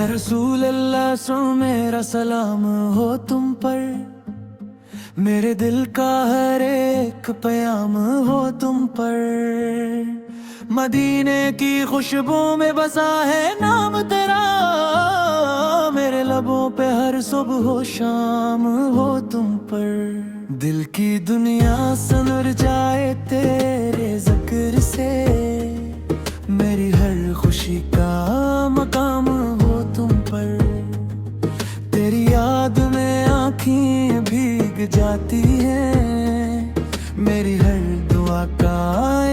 रसूल अल्लाह सो मेरा सलाम हो तुम पर, मेरे दिल का हर एक प्याम हो तुम पर। मदीने की खुशबू में बसा है नाम तेरा, मेरे लबों पे हर सुबह हो शाम हो तुम पर। दिल की दुनिया संवर जाए तेरे जिक्र से, मेरी हर खुशी का मकाम हो तुम पर। तेरी याद में आँखें भीग जाती हैं, मेरी हर दुआ का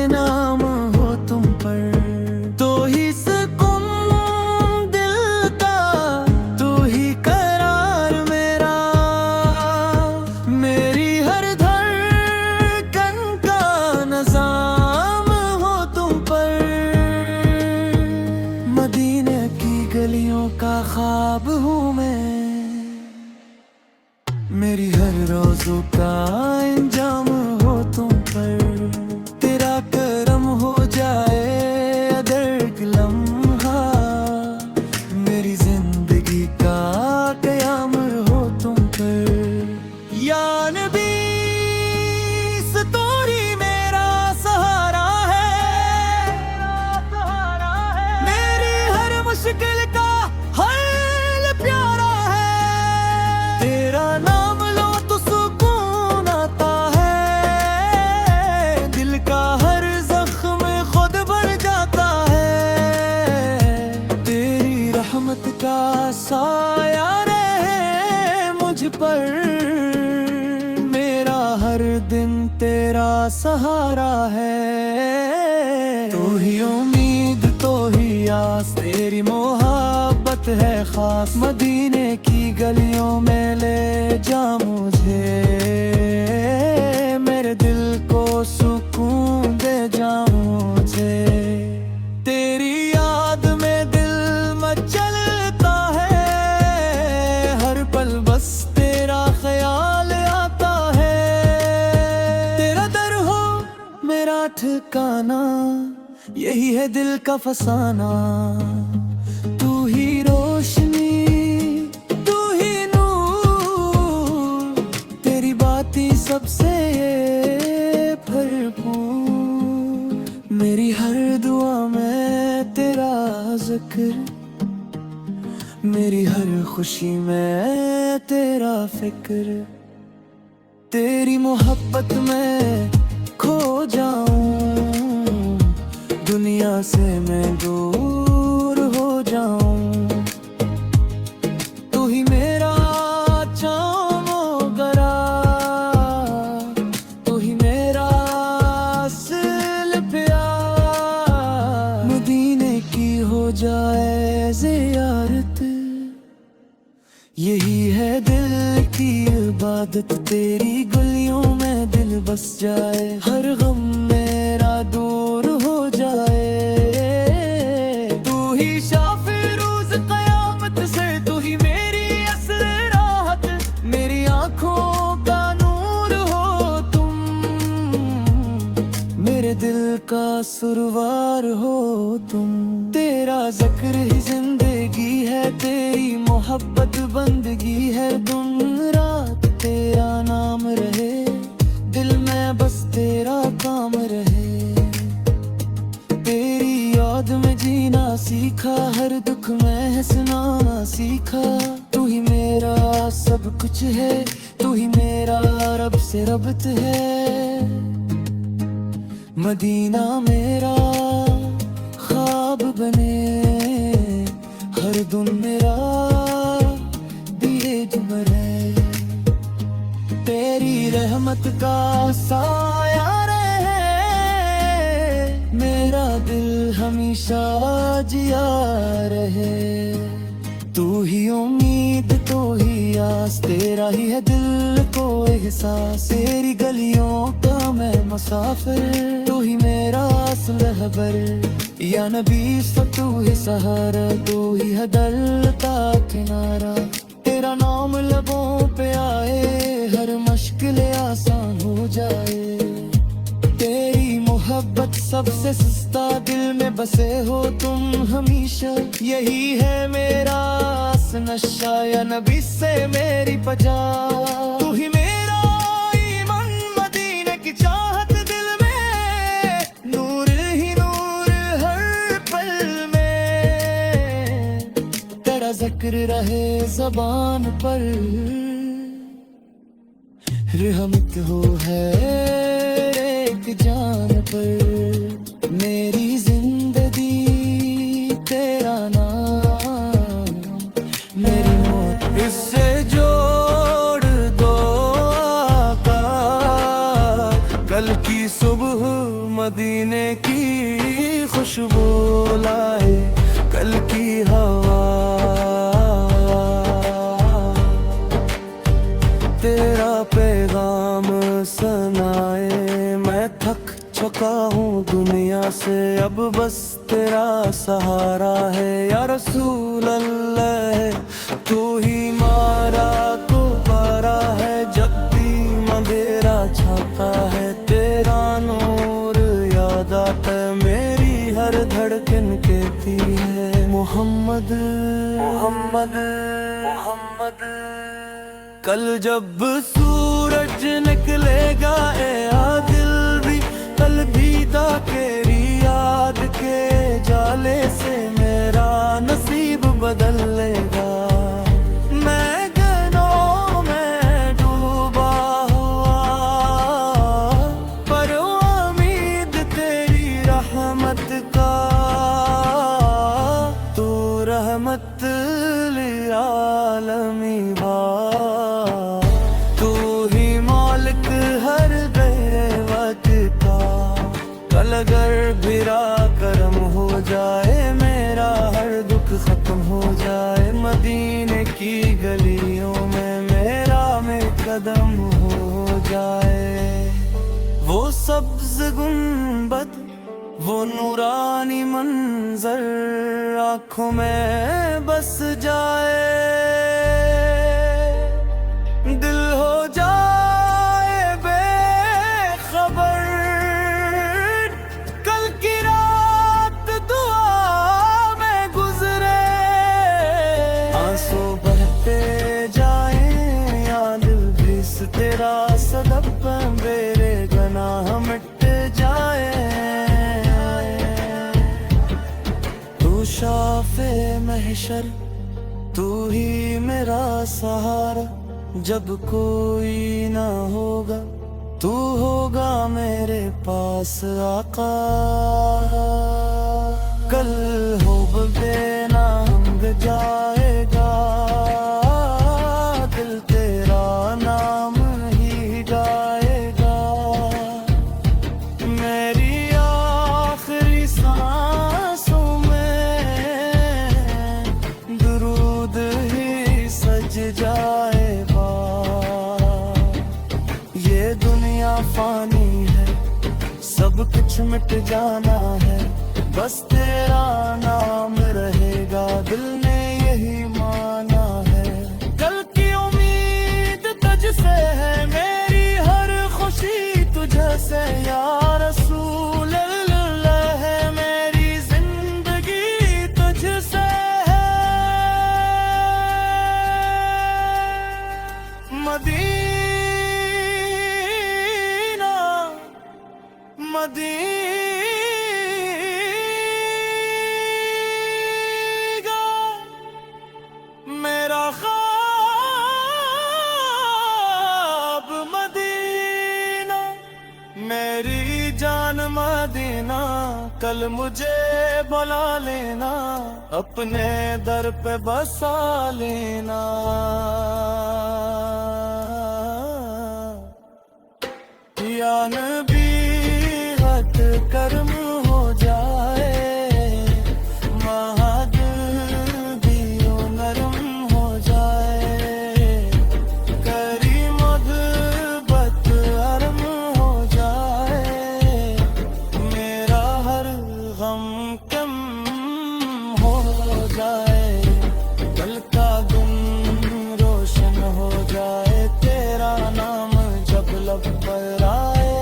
इनाम हो तुम पर। तो ही सुकून दिल का, तू ही करार मेरा, मेरी हर धड़कन का नज़ाम हो तुम पर। मदीने की गलियों का ख्वाब हूँ मैं, मेरी हर रोज़ों का इंजाम हो तुम पर। तेरा करम हो जाए अदर लम्हा, मेरी जिंदगी का क़याम हो तुम पर। या नबी सतोरी मेरा सहारा है, मेरी हर मुश्किल का हल प्यारा है। तेरा नाम लो तो सुकून आता है, दिल का हर जख्म खुद भर जाता है। तेरी रहमत का साया रहे मुझ पर, मेरा हर दिन तेरा सहारा है। तू ही उम्मीद तो ही आस, तेरी मोहब्बत है खास। मदीने की गलियों में ले जा मुझे, मेरे दिल को सुकून दे जा मुझे। तेरी याद में दिल मचलता है, हर पल बस तेरा ख्याल आता है। तेरा दर हो मेरा ठिकाना, यही है दिल का फसाना। तू ही रोशनी, तू ही नूर, तेरी बातें सबसे भरपूर। मेरी हर दुआ में तेरा जिक्र, मेरी हर खुशी में तेरा फिक्र। तेरी मोहब्बत में खो जाऊं, दुनिया से मैं दूर हो जाऊं। तू ही मेरा चाँव गरा, तू ही मेरा असल प्यार। मदीने की हो जाए ज़ियारत, यही है दिल की इबादत। तेरी गलियों में दिल बस जाए, हर गम मेरा दूर हो जाए। तू ही शाफी रोज़ क़यामत से, तू ही मेरी असल राहत, मेरी आँखों का नूर हो तुम। मेरे दिल का सुरवार हो तुम। तेरा ज़िक्र ही जिंदगी है, तेरी मोहब्बत बंदगी है। दिन रात तेरा नाम रहे, दिल में बस तेरा काम रहे। तेरी याद में जीना सीखा, हर दुख में हंसना सीखा। तू ही मेरा सब कुछ है, तू ही मेरा रब से रब्त है। मदीना मेरा ख्वाब बने, हर दिन मेरा दिए जुमर है। तेरी रहमत का साया रहे, मेरा दिल हमेशा जिया रहे। तू ही उम्मीद तो ही आस, तेरा ही है दिल को एहसास। तेरी गलियों का मैं मुसाफिर, तू ही मेरा असल रहबर। या नबी तू ही सहारा, तू ही है दर का किनारा। तेरा नाम लबों पे आए, हर मुश्किल आसान हो जाए। तेरी मोहब्बत सबसे सस्ता, दिल में में बसे हो तुम हमेशा, यही है मेरा नशा या नबी से मेरी पजा। तू ही मेरा ईमान, मदीने की चाहत दिल में, नूर ही नूर हर पल में, तेरा जिक्र रहे ज़बान पर, रहमत हो है एक जान पर, मेरी जिंदगी तेरा नाम, मेरी मौत इससे जोड़ दो आका, कल की सुबह मदीने की खुशबू लाए, कल की हवा तेरा पैगाम सुनाए। मैं थक चुका हूँ दुनिया से, अब बस तेरा सहारा है या रसूल अल्लाह। तू ही मारा तो पारा है, जब भी अंधेरा छाता है, तेरा नूर याद आता है, मेरी हर धड़कन कहती है मोहम्मद मोहम्मद मोहम्मद। कल जब सूरज निकलेगा ए आदिल भी, कल भी तेरी याद के जाले से मेरा नसीब बदल लेगा। मैं गनों में डूबा हुआ, पर उम्मीद तेरी रहमत का, तू रहमत आलमी बा, तू ही मालिक हर वक्त का। कल अगर बिरा करम हो जाए, मेरा हर दुख खत्म हो जाए, मदीने की गलियों में मेरा में कदम हो जाए। वो सब्ज गुंबद, वो नूरानी मंजर आँखों में बस जाए, दिल हो जाए बेखबर, कल की रात दुआ में गुजरे, आंसू बहते जाए या दिल घिस तेरा सदब, मेरे गुनाह मिट जाए। शाफे महशर, तू ही मेरा सहारा, जब कोई ना होगा तू होगा मेरे पास आका। कल हो बेना हम जाएगा, दिल तेरा नाम ही गाएगा, मेरी आखिरी सांसों जाएगा। ये दुनिया फानी है, सब कुछ मिट जाना है, बस तेरा नाम रहेगा, दिल ने यही माना है। कल की उम्मीद तुझसे है, मेरी हर खुशी तुझसे या रसूल अल्लाह है, मेरी जिंदगी तुझसे मदीना मदीना। मेरा ख्वाब मदीना, मेरी जान मदीना, कल मुझे बुला लेना, अपने दर पे बसा लेना। या नबी हद कर्म हो जाए, महद भी नरम हो जाए, करी मोहब्बत अरम हो जाए, मेरा हर गम कम हो जाए, कल का दिन रोशन हो जाए, तेरा नाम जब लब पर आए।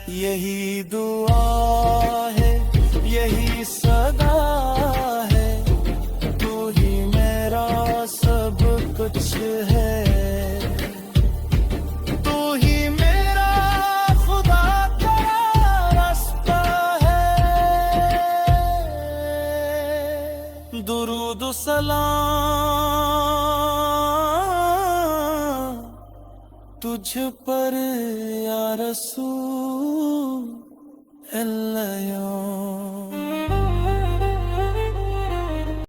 यही दुआ है, यही सदा है, तू ही मेरा सब कुछ है, तू ही मेरा खुदा का रास्ता है। दुरूद सलाम तुझ पर या रसूल अल्लाह।